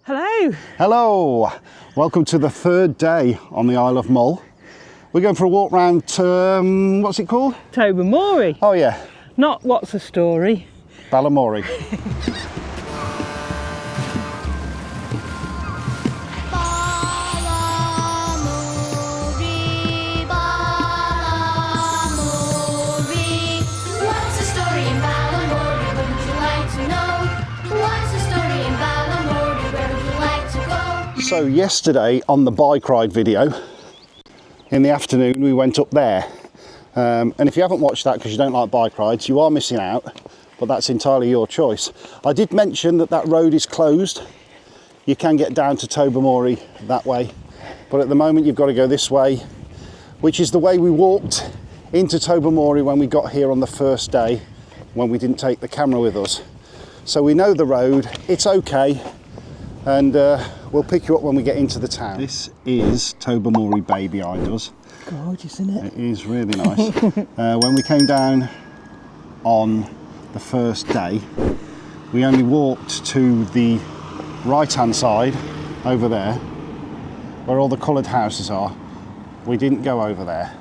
Hello. Hello. Welcome to the third day on the Isle of Mull. We're going for a walk round what's it called? Tobermory. Oh yeah. Not what's the story. Tobermory. So yesterday on the bike ride video, in the afternoon we went up there. And if you haven't watched that because you don't like bike rides, you are missing out, but that's entirely your choice. I did mention that that road is closed. You can get down to Tobermory that way, but at the moment you've got to go this way, which is the way we walked into Tobermory when we got here on the first day, when we didn't take the camera with us. So we know the road, it's okay, and we'll pick you up when we get into the town. This is Tobermory Bay behind us. Gorgeous, isn't it? It is really nice. When we came down on the first day, we only walked to the right-hand side over there, where all the coloured houses are. We didn't go over there.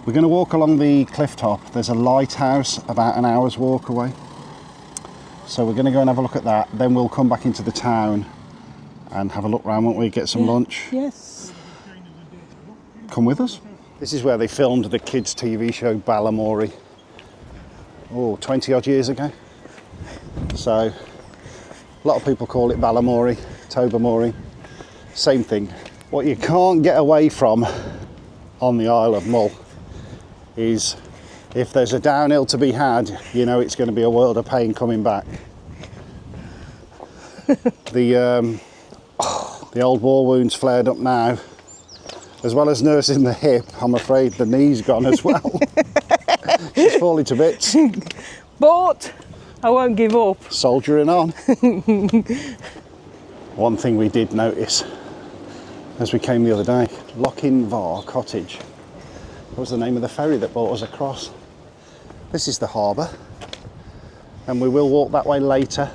We're going to walk along the cliff top. There's a lighthouse about an hour's walk away. So we're going to go and have a look at that. Then we'll come back into the town and have a look round, won't we? Get some lunch. Yes. Come with us. This is where they filmed the kids' TV show Tobermory. Oh, 20 odd years ago. So a lot of people call it Tobermory, Tobermory. Same thing. What you can't get away from on the Isle of Mull is if there's a downhill to be had, you know it's going to be a world of pain coming back. The old war wound's flared up now. As well as nursing the hip, I'm afraid the knee's gone as well. She's falling to bits. But I won't give up. Soldiering on. One thing we did notice as we came the other day, Lochinvar Cottage. What was the name of the ferry that brought us across? This is the harbour, and we will walk that way later.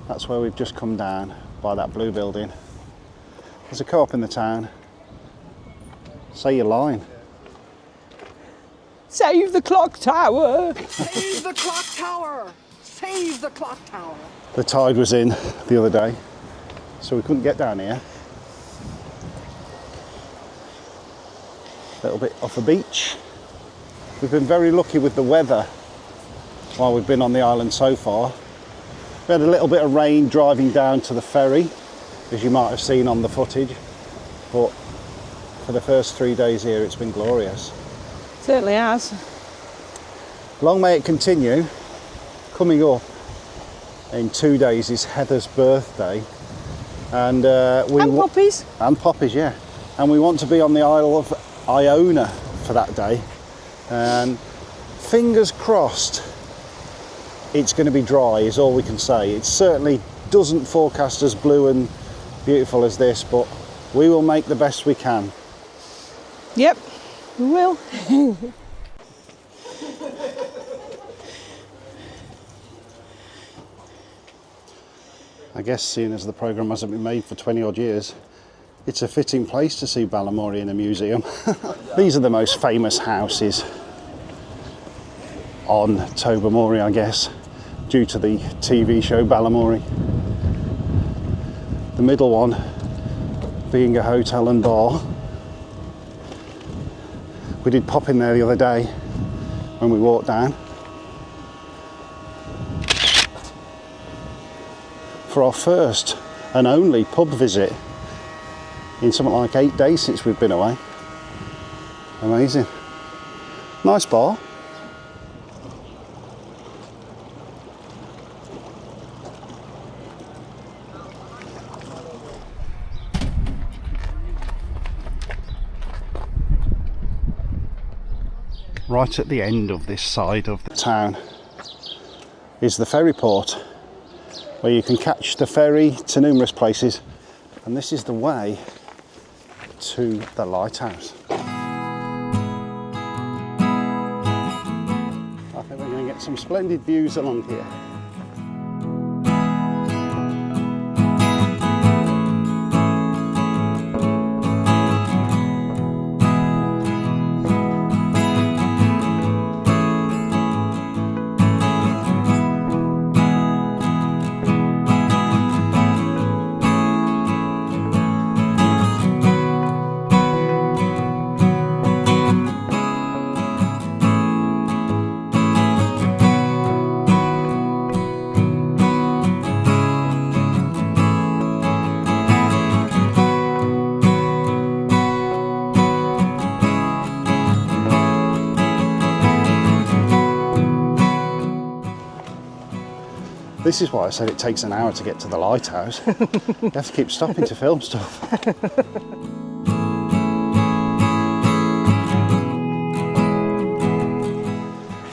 That's where we've just come down by that blue building. There's a co-op in the town. Say your line. Save the clock tower! Save the clock tower! Save the clock tower! The tide was in the other day, so we couldn't get down here. A little bit off the beach. We've been very lucky with the weather while we've been on the island so far. We had a little bit of rain driving down to the ferry, as you might have seen on the footage, but for the first 3 days here it's been glorious. Certainly has. Long may it continue. Coming up in 2 days is Heather's birthday, and poppies. And poppies, yeah. And we want to be on the Isle of Iona for that day, and fingers crossed it's going to be dry is all we can say. It certainly doesn't forecast as blue and beautiful as this, but we will make the best we can. Yep, we will. I guess seeing as the programme hasn't been made for 20 odd years, it's a fitting place to see Tobermory in a museum. These are the most famous houses on Tobermory, I guess, due to the TV show Tobermory. The middle one being a hotel and bar. We did pop in there the other day when we walked down for our first and only pub visit in something like 8 days since we've been away. Amazing. Nice bar. Right at the end of this side of the town is the ferry port, where you can catch the ferry to numerous places, and this is the way to the lighthouse. I think we're going to get some splendid views along here. This is why I said it takes an hour to get to the lighthouse. You have to keep stopping to film stuff.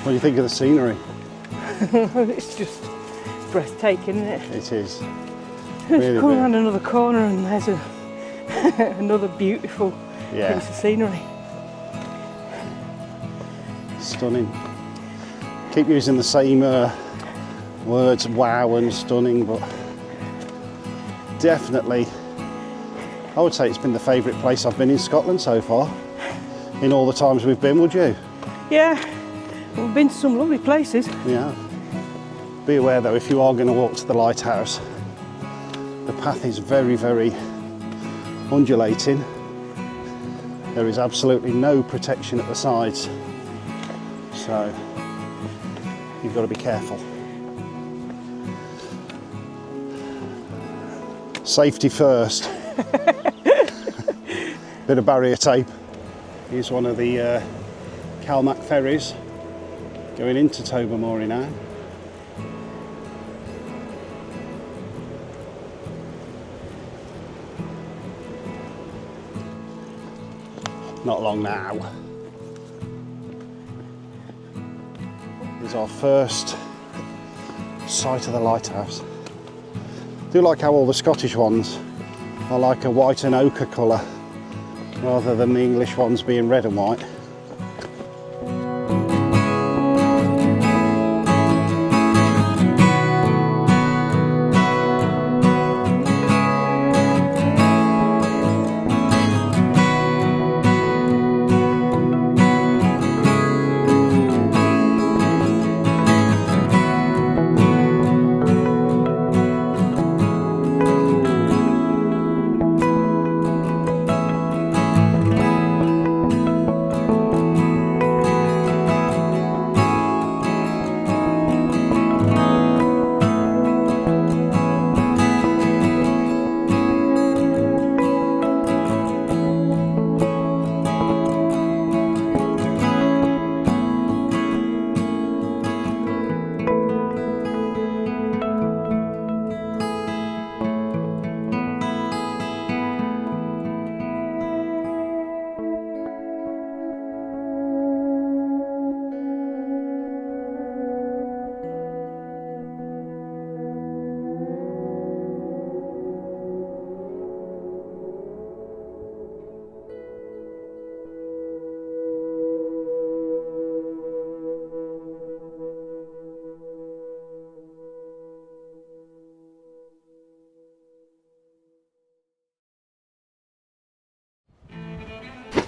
What do you think of the scenery? It's just breathtaking, isn't it? It is. Just Really come big. around another corner and there's another beautiful Yeah. piece of scenery. Stunning. Keep using the same words, wow and stunning, but definitely, I would say it's been the favourite place I've been in Scotland so far, in all the times we've been, would you? Yeah, we've been to some lovely places. Yeah. Be aware though, if you are going to walk to the lighthouse, the path is very, very undulating. There is absolutely no protection at the sides, so you've got to be careful. Safety first. Bit of barrier tape. Here's one of the Calmac ferries going into Tobermory now. Not long now. There's our first sight of the lighthouse. I do like how all the Scottish ones are like a white and ochre colour rather than the English ones being red and white.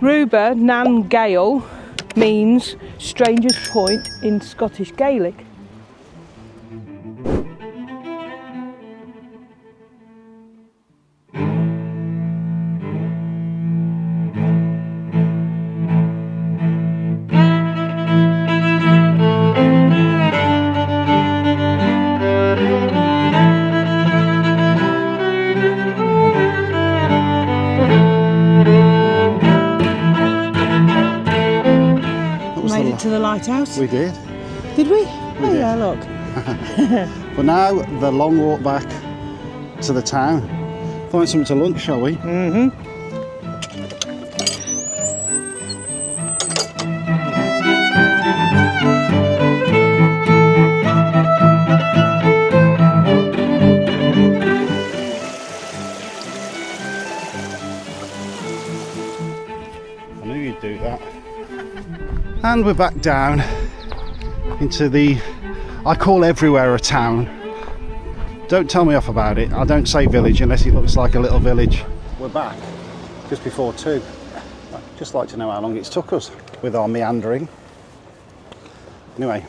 Rhuba, nan Gall, means stranger's point in Scottish Gaelic. Made it to the lighthouse. We did. Did we? We Oh did. yeah, look. But now the long walk back to the town. Find something to lunch, shall we? I knew you'd do that. And we're back down into the, I call everywhere a town. Don't tell me off about it. I don't say village unless it looks like a little village. We're back just before 2. I'd just like to know how long it's took us with our meandering. Anyway,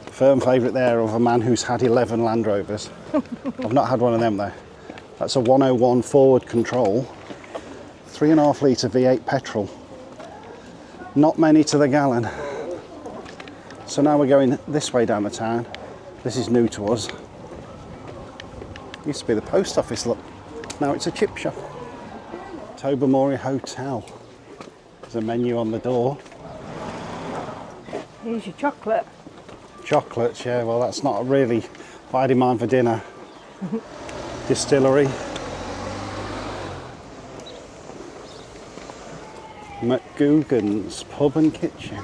firm favourite there of a man who's had 11 Land Rovers. I've not had one of them though. That's a 101 forward control, 3.5 litre V8 petrol. Not many to the gallon. So now we're going this way down the town. This is new to us. Used to be the post office, look. Now it's a chip shop. Tobermory Hotel. There's a menu on the door. Here's your chocolate. Chocolates, yeah, well that's not really what I had in mind for dinner. Distillery. McGugan's Pub and Kitchen.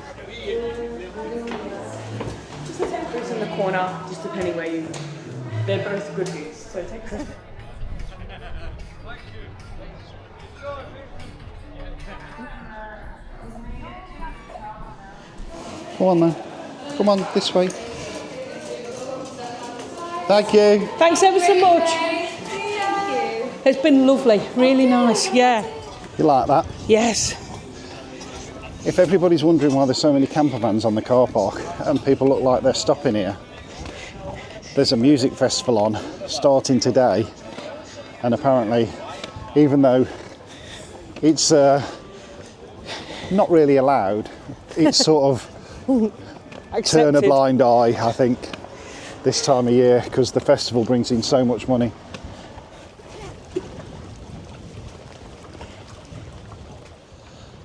Just the temperatures in the corner, just depending where you. They're both good views, so take a second. Come on then. Come on, this way. Thank you. Thanks ever so much. It's been lovely, really nice, yeah. You like that? Yes. If everybody's wondering why there's so many camper vans on the car park and people look like they're stopping here, there's a music festival on starting today, and apparently, even though it's not really allowed, it's sort of turn a blind eye, I think, this time of year, because the festival brings in so much money.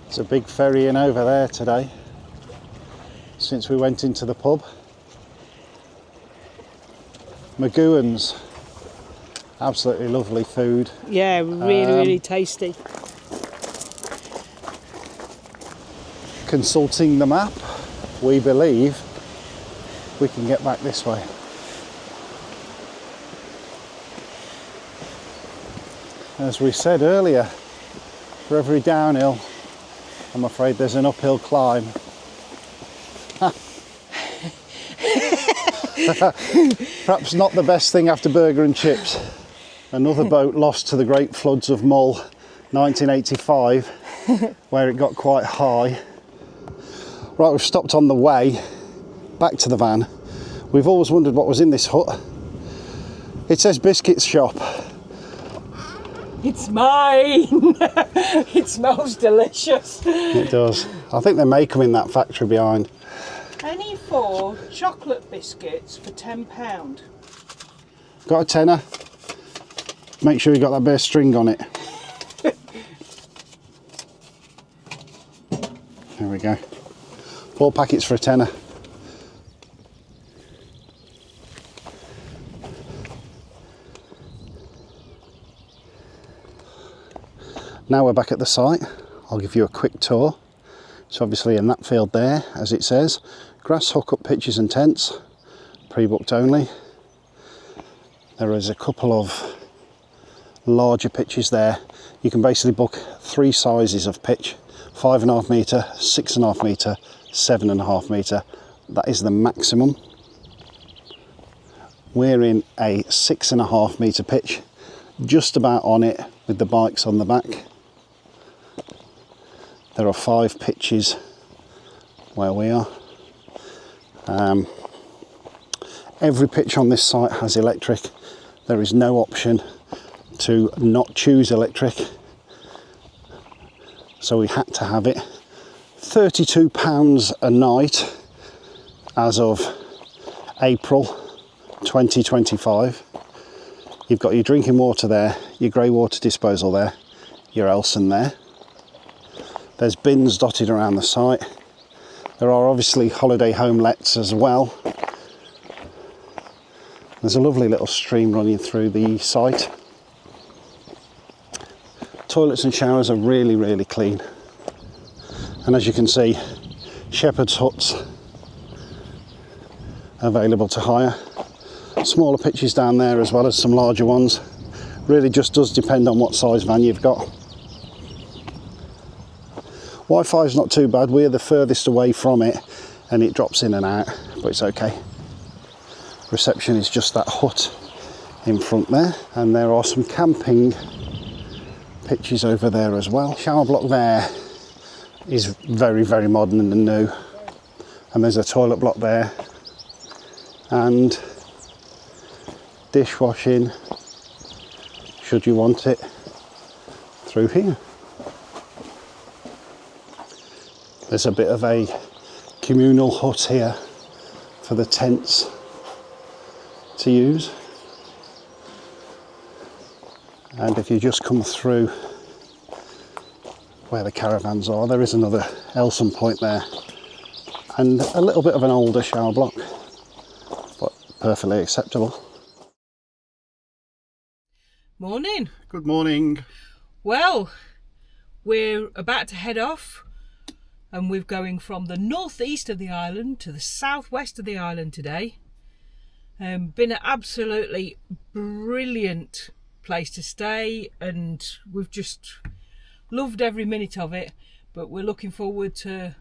There's a big ferry in over there today since we went into the pub. McGuhan's, absolutely lovely food. Yeah, really tasty. Consulting the map, we believe we can get back this way. As we said earlier, for every downhill, I'm afraid there's an uphill climb. Perhaps not the best thing after burger and chips. Another boat lost to the great floods of Mull, 1985, where it got quite high. Right, we've stopped on the way back to the van. We've always wondered what was in this hut. It says biscuits shop. It's mine! It smells delicious. It does. I think they make them in that factory behind. Any 4 chocolate biscuits for £10. Got a tenner. Make sure you got that bit of string on it. There we go. 4 packets for a tenner. Now we're back at the site. I'll give you a quick tour. It's obviously in that field there, as it says. Grass hookup pitches and tents, pre-booked only. There is a couple of larger pitches there. You can basically book 3 sizes of pitch: 5.5 metre, 6.5 metre, 7.5 metre. That is the maximum. We're in a 6.5 metre pitch, just about on it with the bikes on the back. There are 5 pitches where we are. Every pitch on this site has electric. There is no option to not choose electric, so we had to have it. £32 a night as of April 2025. You've got your drinking water there, your grey water disposal there, your Elson there. There's bins dotted around the site. There are obviously holiday home lets as well. There's a lovely little stream running through the site. Toilets and showers are really, really clean. And as you can see, shepherd's huts available to hire. Smaller pitches down there as well as some larger ones. Really just does depend on what size van you've got. Wi-Fi is not too bad. We're the furthest away from it and it drops in and out, but it's okay. Reception is just that hut in front there, and there are some camping pitches over there as well. Shower block there is very, very modern and new, and there's a toilet block there, and dishwashing, should you want it, through here. There's a bit of a communal hut here for the tents to use. And if you just come through where the caravans are, there is another Elson point there, and a little bit of an older shower block, but perfectly acceptable. Morning. Good morning. Well, we're about to head off and we're going from the northeast of the island to the southwest of the island today. Been an absolutely brilliant place to stay and we've just loved every minute of it, but we're looking forward to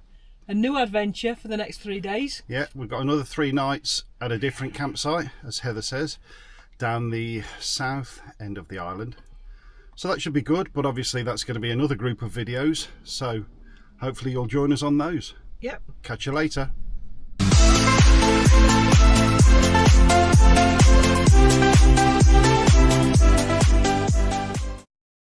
a new adventure for the next 3 days. Yeah, we've got another 3 nights at a different campsite, as Heather says, down the south end of the island. So that should be good, but obviously that's going to be another group of videos, so hopefully you'll join us on those. Yep. Catch you later.